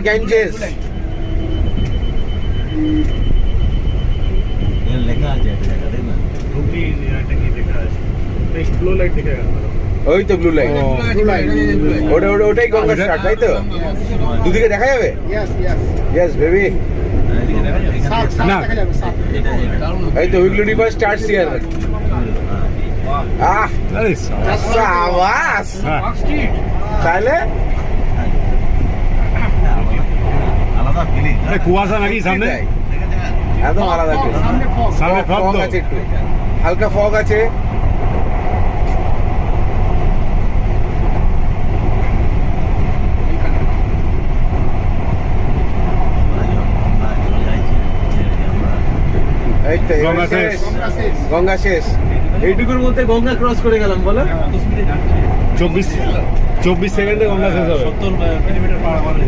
Ganges লেখা আছে একটা জায়গা দেখ না হুগলি একটা কি লেখা আছে ব্লু লাইট দেখা গেল ওই তো ব্লু লাইট ওটাই গঙ্গা স্টার্ট তাই তো দুদিকে দেখা যাবে ইয়েস বেবি এদিকে দেখা যাবে না এটা এই তো হুগলি রিভার স্টার্টস হিয়ার আহ সাবাস তাহলে আলাদা ফিলিং কুয়াশা নাকি সামনে একদম আলাদা সামনে ফগ ফগ আছে একটু হালকা ফগ আছে এই তো গঙ্গা শেষ। গঙ্গা শেষ এইটুকুর মধ্যে গঙ্গা ক্রস করে গেলাম বলো 24 সেকেন্ডে গঙ্গা শেষ হবে 70 কিলোমিটার পার হবে